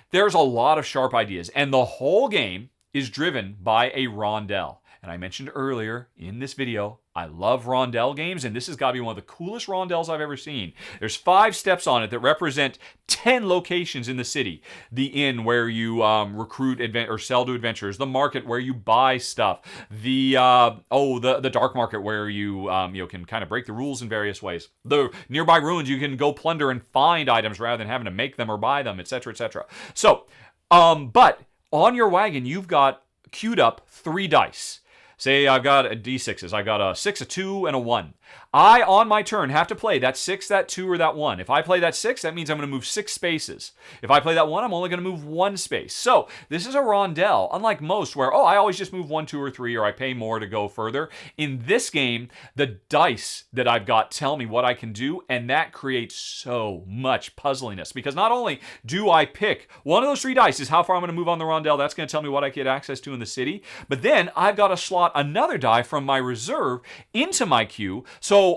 There's a lot of sharp ideas, and the whole game is driven by a rondel. And I mentioned earlier in this video, I love rondel games, and this has got to be one of the coolest rondels I've ever seen. There's 5 steps on it that represent 10 locations in the city. The inn where you recruit or sell to adventurers, the market where you buy stuff, the dark market where you can kind of break the rules in various ways. The nearby ruins, you can go plunder and find items rather than having to make them or buy them, etc., etc. So, but on your wagon, you've got queued up 3 dice. Say I've got a D6s. I got a 6, a 2, and a 1. I, on my turn, have to play that 6, that 2, or that 1. If I play that 6, that means I'm going to move 6 spaces. If I play that 1, I'm only going to move 1 space. So this is a rondel, unlike most where, I always just move 1, 2, or 3, or I pay more to go further. In this game, the dice that I've got tell me what I can do, and that creates so much puzzliness. Because not only do I pick one of those 3 dice is how far I'm going to move on the rondel, that's going to tell me what I get access to in the city, but then I've got to slot another die from my reserve into my queue. So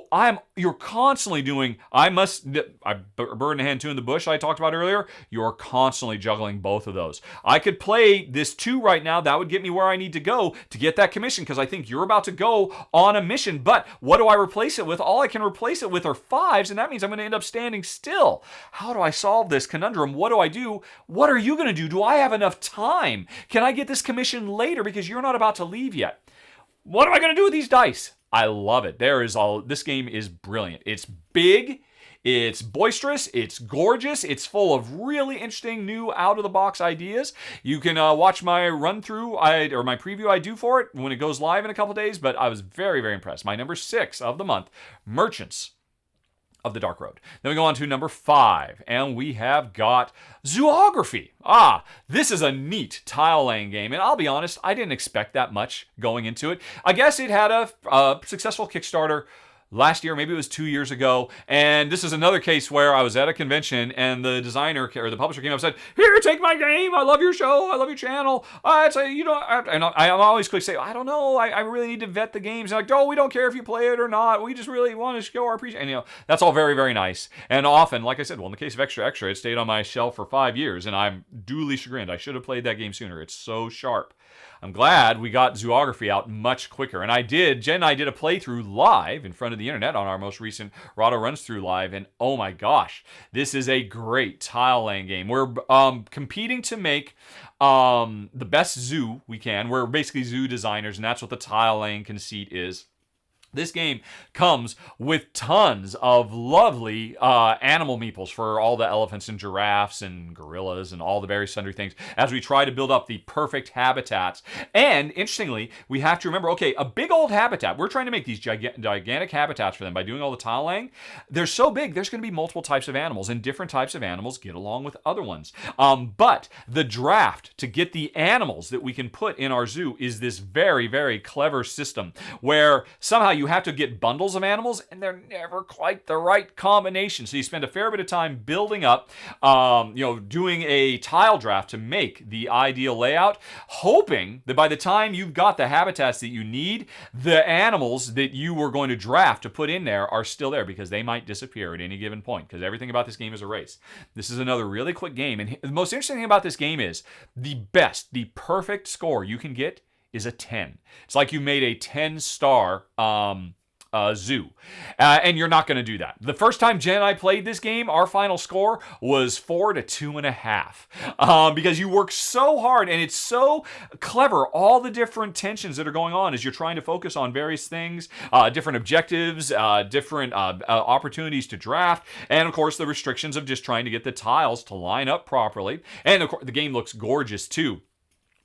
you're constantly doing, I bird in hand, 2 in the bush I talked about earlier. You're constantly juggling both of those. I could play this 2 right now. That would get me where I need to go to get that commission, because I think you're about to go on a mission. But what do I replace it with? All I can replace it with are 5s, and that means I'm going to end up standing still. How do I solve this conundrum? What do I do? What are you going to do? Do I have enough time? Can I get this commission later because you're not about to leave yet? What am I going to do with these dice? I love it. This game is brilliant. It's big, it's boisterous, it's gorgeous, it's full of really interesting new out-of-the-box ideas. You can watch my run-through, or my preview I do for it when it goes live in a couple days, but I was very, very impressed. My number 6 of the month, Merchants of the Dark Road. Then we go on to number 5, and we have got Zoo-ography. This is a neat tile-laying game, and I'll be honest, I didn't expect that much going into it. I guess it had a successful Kickstarter last year, maybe it was 2 years ago, and this is another case where I was at a convention and the designer or the publisher came up and said, "Here, take my game. I love your show. I love your channel." And I'm always quick to say, "I don't know. I really need to vet the games." And we don't care if you play it or not. We just really want to show our appreciation. And that's all very, very nice. And often, like I said, in the case of Extra Extra, it stayed on my shelf for 5 years, and I'm duly chagrined. I should have played that game sooner. It's so sharp. I'm glad we got Zoo-ography out much quicker. And Jen and I did a playthrough live in front of the internet on our most recent Rahdo Runs Through Live. And oh my gosh, this is a great tile laying game. We're competing to make the best zoo we can. We're basically zoo designers, and that's what the tile laying conceit is. This game comes with tons of lovely animal meeples for all the elephants and giraffes and gorillas and all the various sundry things as we try to build up the perfect habitats. And interestingly, we have to remember, okay, a big old habitat, we're trying to make these gigantic habitats for them by doing all the tile laying. They're so big, there's going to be multiple types of animals, and different types of animals get along with other ones. But the draft to get the animals that we can put in our zoo is this very, very clever system where somehow you have to get bundles of animals, and they're never quite the right combination. So you spend a fair bit of time building up, doing a tile draft to make the ideal layout, hoping that by the time you've got the habitats that you need, the animals that you were going to draft to put in there are still there, because they might disappear at any given point, because everything about this game is a race. This is another really quick game, and the most interesting thing about this game is the perfect score you can get is a 10. It's like you made a 10-star zoo. And you're not going to do that. The first time Jen and I played this game, our final score was 4 to 2.5. Because you work so hard, and it's so clever, all the different tensions that are going on as you're trying to focus on various things, different objectives, different opportunities to draft, and of course the restrictions of just trying to get the tiles to line up properly. And of course the game looks gorgeous too.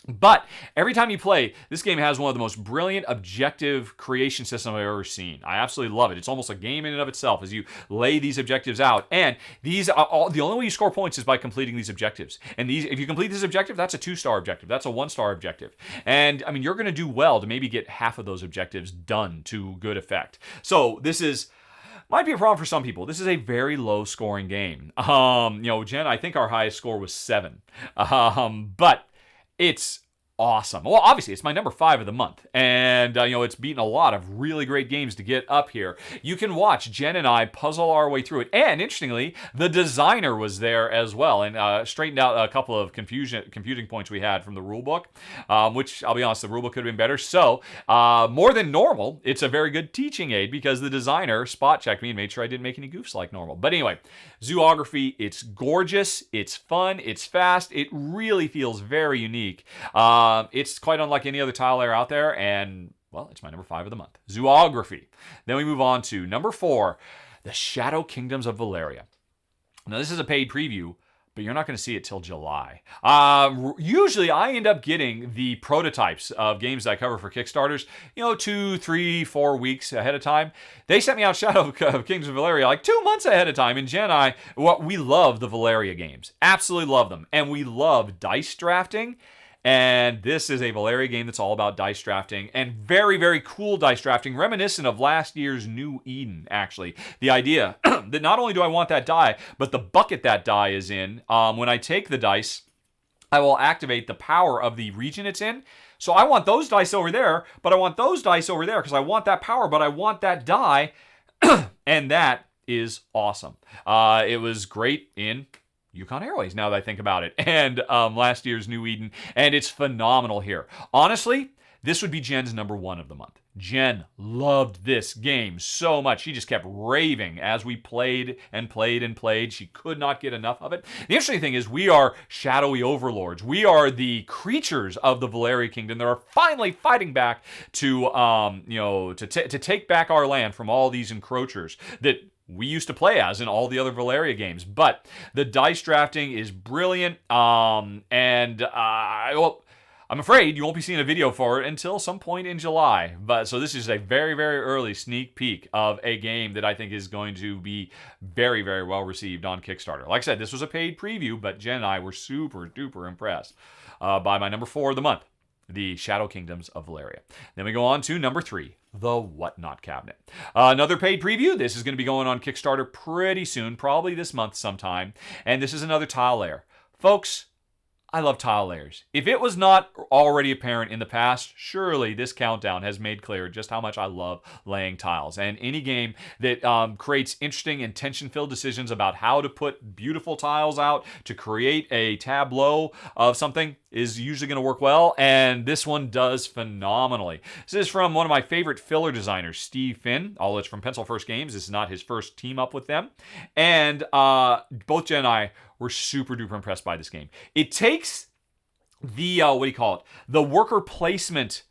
But every time you play, this game has one of the most brilliant objective creation systems I've ever seen. I absolutely love it. It's almost a game in and of itself as you lay these objectives out. And these are all, the only way you score points is by completing these objectives. And these, if you complete this objective, that's a 2-star objective. That's a 1-star objective. And I mean, you're going to do well to maybe get half of those objectives done to good effect. So this is... might be a problem for some people. This is a very low scoring game. Jen, I think our highest score was 7. But it's awesome. Well, obviously, it's my number 5 of the month. And, it's beaten a lot of really great games to get up here. You can watch Jen and I puzzle our way through it. And, interestingly, the designer was there as well and straightened out a couple of confusing points we had from the rulebook, which, I'll be honest, the rulebook could have been better. So, more than normal, it's a very good teaching aid because the designer spot-checked me and made sure I didn't make any goofs like normal. But anyway, Zoo-ography, it's gorgeous, it's fun, it's fast, it really feels very unique. It's quite unlike any other tile layer out there, and, well, it's my number 5 of the month. Zoo-ography. Then we move on to number 4, The Shadow Kingdoms of Valeria. Now, this is a paid preview, but you're not going to see it till July. Usually, I end up getting the prototypes of games that I cover for Kickstarters, 2, 3, 4 weeks ahead of time. They sent me out Shadow Kingdoms of Valeria like 2 months ahead of time, and Jen and I, we love the Valeria games. Absolutely love them. And we love dice drafting. And this is a Valeria game that's all about dice drafting, and very, very cool dice drafting, reminiscent of last year's New Eden, actually. The idea that not only do I want that die, but the bucket that die is in, when I take the dice, I will activate the power of the region it's in. So I want those dice over there, but I want those dice over there because I want that power, but I want that die, and that is awesome. It was great in Yukon Airways, now that I think about it, and last year's New Eden, and it's phenomenal here. Honestly, this would be Jen's number 1 of the month. Jen loved this game so much. She just kept raving as we played and played and played. She could not get enough of it. The interesting thing is we are shadowy overlords. We are the creatures of the Valeria Kingdom that are finally fighting back to take back our land from all these encroachers that we used to play as in all the other Valeria games. But the dice drafting is brilliant, I'm afraid you won't be seeing a video for it until some point in July. But so this is a very, very early sneak peek of a game that I think is going to be very, very well received on Kickstarter. Like I said, this was a paid preview, but Jen and I were super duper impressed by my number 4 of the month, The Shadow Kingdoms of Valeria. Then we go on to number 3, The Whatnot Cabinet. Another paid preview. This is going to be going on Kickstarter pretty soon, probably this month sometime. And this is another tile layer. Folks, I love tile layers. If it was not already apparent in the past, surely this countdown has made clear just how much I love laying tiles. And any game that creates interesting and tension-filled decisions about how to put beautiful tiles out to create a tableau of something is usually going to work well, and this one does phenomenally. This is from one of my favorite filler designers, Steve Finn, although it's from Pencil First Games. This is not his first team up with them. And both Jen and I were super duper impressed by this game. It takes the, the worker placement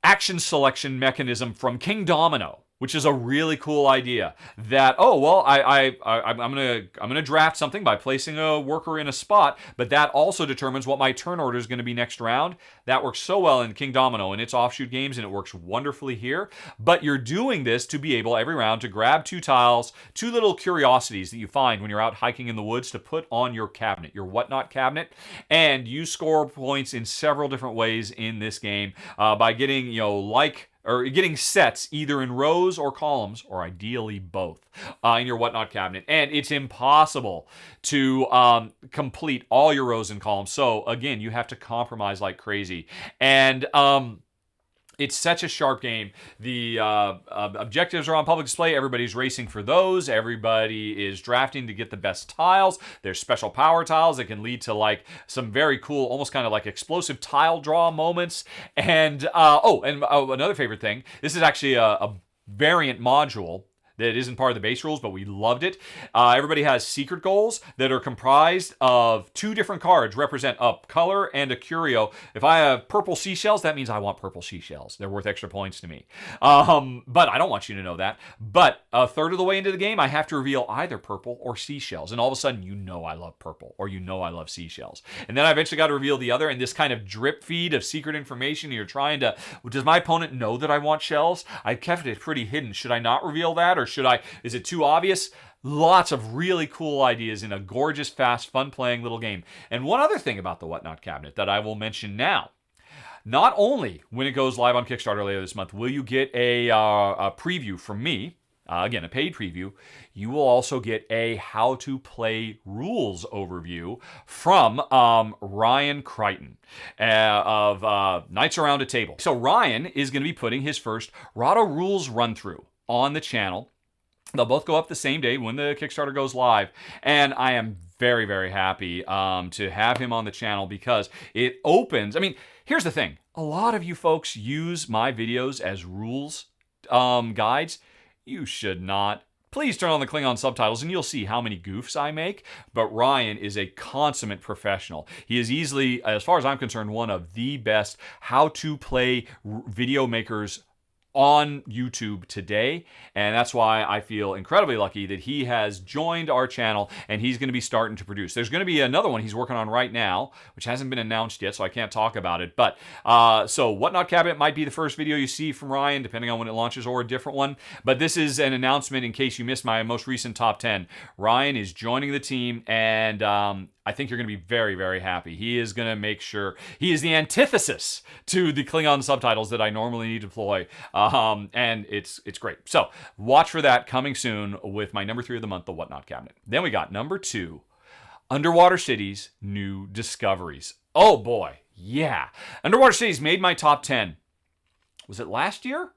action selection mechanism from King Domino, which is a really cool idea. That, oh well, I'm gonna draft something by placing a worker in a spot, but that also determines what my turn order is going to be next round. That works so well in King Domino and its offshoot games, and it works wonderfully here. But you're doing this to be able every round to grab 2 tiles, 2 little curiosities that you find when you're out hiking in the woods to put on your cabinet, your whatnot cabinet, and you score points in several different ways in this game by getting, or getting sets either in rows or columns, or ideally both, in your whatnot cabinet. And it's impossible to complete all your rows and columns. So again, you have to compromise like crazy. And it's such a sharp game. The objectives are on public display. Everybody's racing for those. Everybody is drafting to get the best tiles. There's special power tiles that can lead to like some very cool, almost kind of like explosive tile draw moments. And another favorite thing. This is actually a variant module that isn't part of the base rules, but we loved it. Everybody has secret goals that are comprised of 2 different cards, represent a color and a curio. If I have purple seashells, that means I want purple seashells. They're worth extra points to me. But I don't want you to know that. But a third of the way into the game, I have to reveal either purple or seashells. And all of a sudden, I love purple, or I love seashells. And then I eventually got to reveal the other, and this kind of drip feed of secret information. You're trying to, does my opponent know that I want shells? I kept it pretty hidden. Should I not reveal that, or is it too obvious? Lots of really cool ideas in a gorgeous, fast, fun-playing little game. And one other thing about the Whatnot cabinet that I will mention now. Not only when it goes live on Kickstarter later this month will you get a preview from me, again, a paid preview, you will also get a how-to-play rules overview from Ryan Crichton of Knights Around a Table. So Ryan is going to be putting his first Rahdo rules run-through on the channel. They'll both go up the same day when the Kickstarter goes live. And I am very, very happy to have him on the channel because it opens... I mean, here's the thing. A lot of you folks use my videos as rules guides. You should not. Please turn on the Klingon subtitles and you'll see how many goofs I make. But Ryan is a consummate professional. He is easily, as far as I'm concerned, one of the best how-to-play video makers on YouTube today, and that's why I feel incredibly lucky that he has joined our channel and he's going to be starting to produce. There's going to be another one he's working on right now, which hasn't been announced yet, so I can't talk about it. But so Whatnot Cabinet might be the first video you see from Ryan, depending on when it launches, or a different one. But this is an announcement in case you missed my most recent top 10. Ryan is joining the team, and I think you're going to be very, very happy. He is going to make sure he is the antithesis to the Klingon subtitles that I normally need to deploy, and it's great. So watch for that coming soon with my number 3 of the month, the Whatnot Cabinet. Then we got number 2, Underwater Cities New Discoveries. Oh boy, yeah. Underwater Cities made my top 10. Was it last year?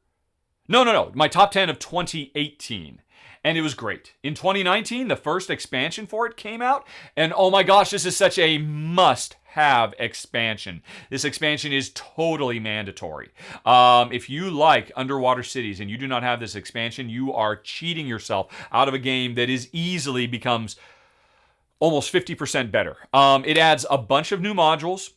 No. My top 10 of 2018. And it was great. In 2019, the first expansion for it came out. And oh my gosh, this is such a must-have expansion. This expansion is totally mandatory. If you like Underwater Cities and you do not have this expansion, you are cheating yourself out of a game that is easily becomes almost 50% better. It adds a bunch of new modules.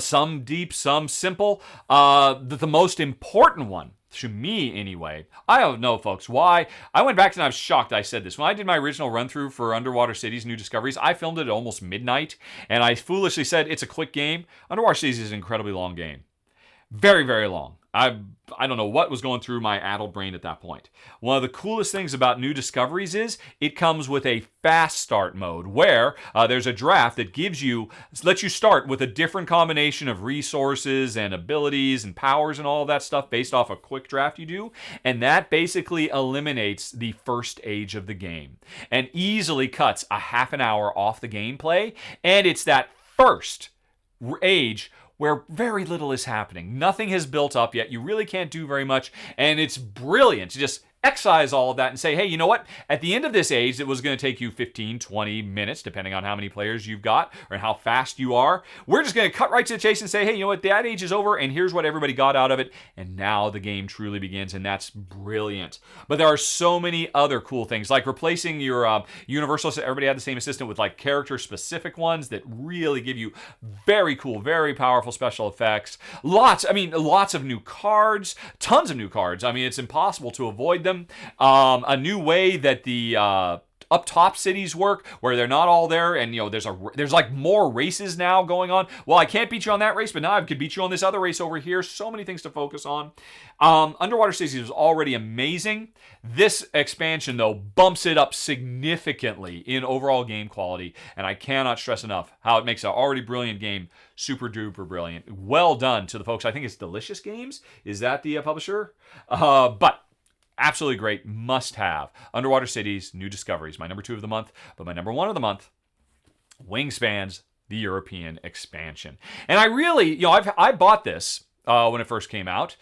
Some deep, some simple. The most important one, to me anyway, I don't know, folks, why. I went back and I was shocked I said this. When I did my original run-through for Underwater Cities New Discoveries, I filmed it at almost midnight, and I foolishly said it's a quick game. Underwater Cities is an incredibly long game. Very, very long. I don't know what was going through my addled brain at that point. One of the coolest things about New Discoveries is it comes with a fast start mode where there's a draft that lets you start with a different combination of resources and abilities and powers and all of that stuff based off a quick draft you do. And that basically eliminates the first age of the game and easily cuts a half an hour off the gameplay. And it's that first age where very little is happening. Nothing has built up yet. You really can't do very much, and it's brilliant. Just excise all of that and say, hey, you know what? At the end of this age, it was going to take you 15, 20 minutes, depending on how many players you've got or how fast you are. We're just going to cut right to the chase and say, hey, you know what? That age is over, and here's what everybody got out of it. And now the game truly begins, and that's brilliant. But there are so many other cool things, like replacing your universal. Everybody had the same assistant with like character-specific ones that really give you very cool, very powerful special effects. Lots of new cards, tons of new cards. I mean, it's impossible to avoid them. A new way that the up top cities work, where they're not all there, and there's like more races now going on. Well, I can't beat you on that race, but now I could beat you on this other race over here. So many things to focus on. Underwater Cities was already amazing. This expansion, though, bumps it up significantly in overall game quality, and I cannot stress enough how it makes an already brilliant game super duper brilliant. Well done to the folks. I think it's Delicious Games. Is that the publisher? But absolutely great, must have. Underwater Cities, New Discoveries, my number 2 of the month. But my number 1 of the month, Wingspan's the European expansion. And I really, I bought this when it first came out.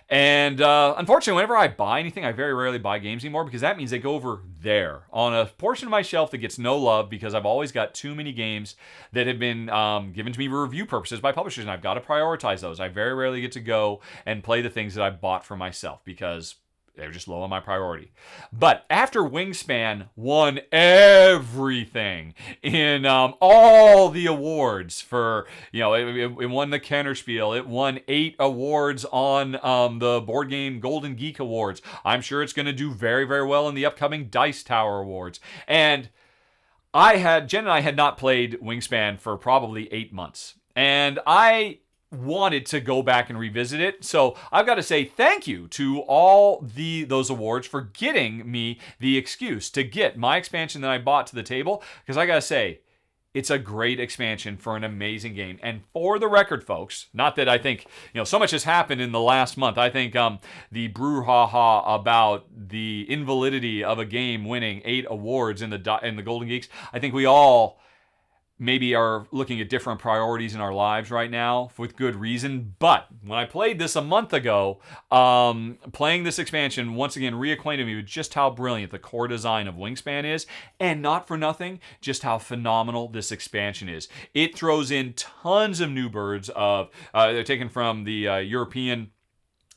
And unfortunately, whenever I buy anything, I very rarely buy games anymore, because that means they go over there on a portion of my shelf that gets no love, because I've always got too many games that have been given to me for review purposes by publishers, and I've got to prioritize those. I very rarely get to go and play the things that I bought for myself, because they're just low on my priority. But after Wingspan won everything in all the awards for, it won the Kennerspiel. It won 8 awards on the Board Game Golden Geek Awards. I'm sure it's going to do very, very well in the upcoming Dice Tower Awards. And Jen and I had not played Wingspan for probably 8 months. And I wanted to go back and revisit it. So I've got to say thank you to all those awards for getting me the excuse to get my expansion that I bought to the table, because I got to say, it's a great expansion for an amazing game. And for the record, folks, not that I think, so much has happened in the last month. I think the brouhaha about the invalidity of a game winning 8 awards in the Golden Geeks, I think we all maybe are looking at different priorities in our lives right now with good reason. But when I played this a month ago, playing this expansion once again reacquainted me with just how brilliant the core design of Wingspan is, and not for nothing, just how phenomenal this expansion is. It throws in tons of new birds they're taken from the European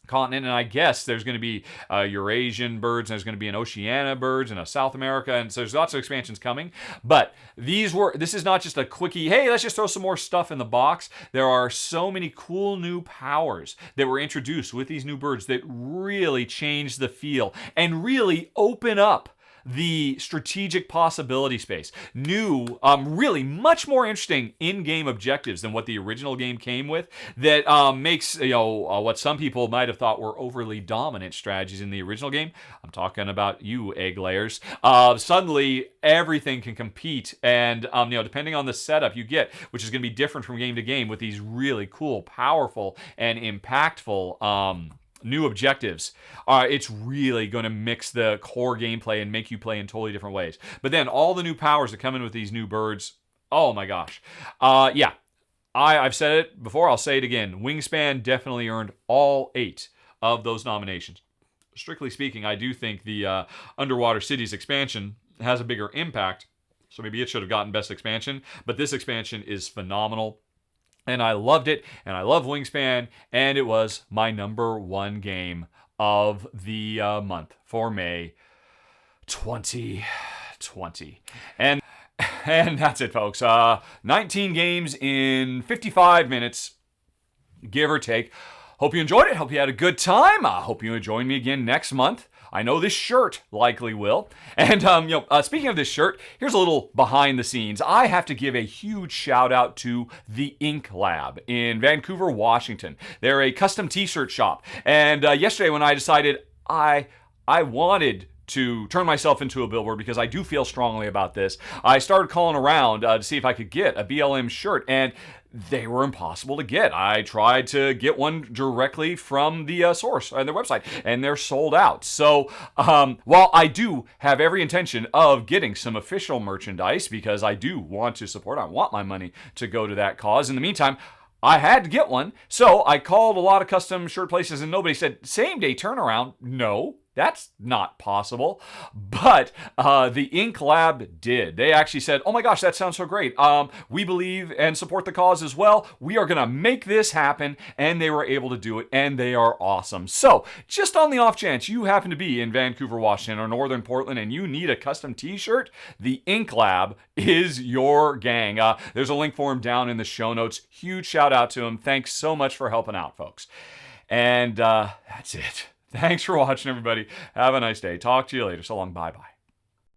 continent, and I guess there's going to be Eurasian birds, and there's going to be an Oceania birds, and a South America, and so there's lots of expansions coming. But this is not just a quickie, hey, let's just throw some more stuff in the box. There are so many cool new powers that were introduced with these new birds that really change the feel and really open up the strategic possibility space. New, really much more interesting in-game objectives than what the original game came with, that makes, what some people might have thought were overly dominant strategies in the original game. I'm talking about you, egg layers. Suddenly, everything can compete, and, depending on the setup you get, which is going to be different from game to game, with these really cool, powerful, and impactful new objectives, it's really going to mix the core gameplay and make you play in totally different ways. But then all the new powers that come in with these new birds, oh my gosh. I've said it before, I'll say it again. Wingspan definitely earned all 8 of those nominations. Strictly speaking, I do think the Underwater Cities expansion has a bigger impact, so maybe it should have gotten Best Expansion, but this expansion is phenomenal. And I loved it, and I love Wingspan, and it was my number 1 game of the month for May 2020. And that's it, folks. 19 games in 55 minutes, give or take. Hope you enjoyed it. Hope you had a good time. I hope you join me again next month. I know this shirt likely will. And, speaking of this shirt, here's a little behind the scenes. I have to give a huge shout out to the Ink Lab in Vancouver, Washington. They're a custom t-shirt shop. And yesterday when I decided I wanted to turn myself into a billboard, because I do feel strongly about this, I started calling around to see if I could get a BLM shirt, and they were impossible to get. I tried to get one directly from the source on their website, and they're sold out. So while I do have every intention of getting some official merchandise, because I do want to support, I want my money to go to that cause, in the meantime, I had to get one. So I called a lot of custom shirt places, and nobody said, same day turnaround. No. That's not possible. But the Ink Lab did. They actually said, oh my gosh, that sounds so great. We believe and support the cause as well. We are going to make this happen. And they were able to do it. And they are awesome. So just on the off chance you happen to be in Vancouver, Washington or Northern Portland and you need a custom t-shirt, the Ink Lab is your gang. There's a link for them down in the show notes. Huge shout out to them. Thanks so much for helping out, folks. And that's it. Thanks for watching, everybody. Have a nice day. Talk to you later. So long. Bye-bye.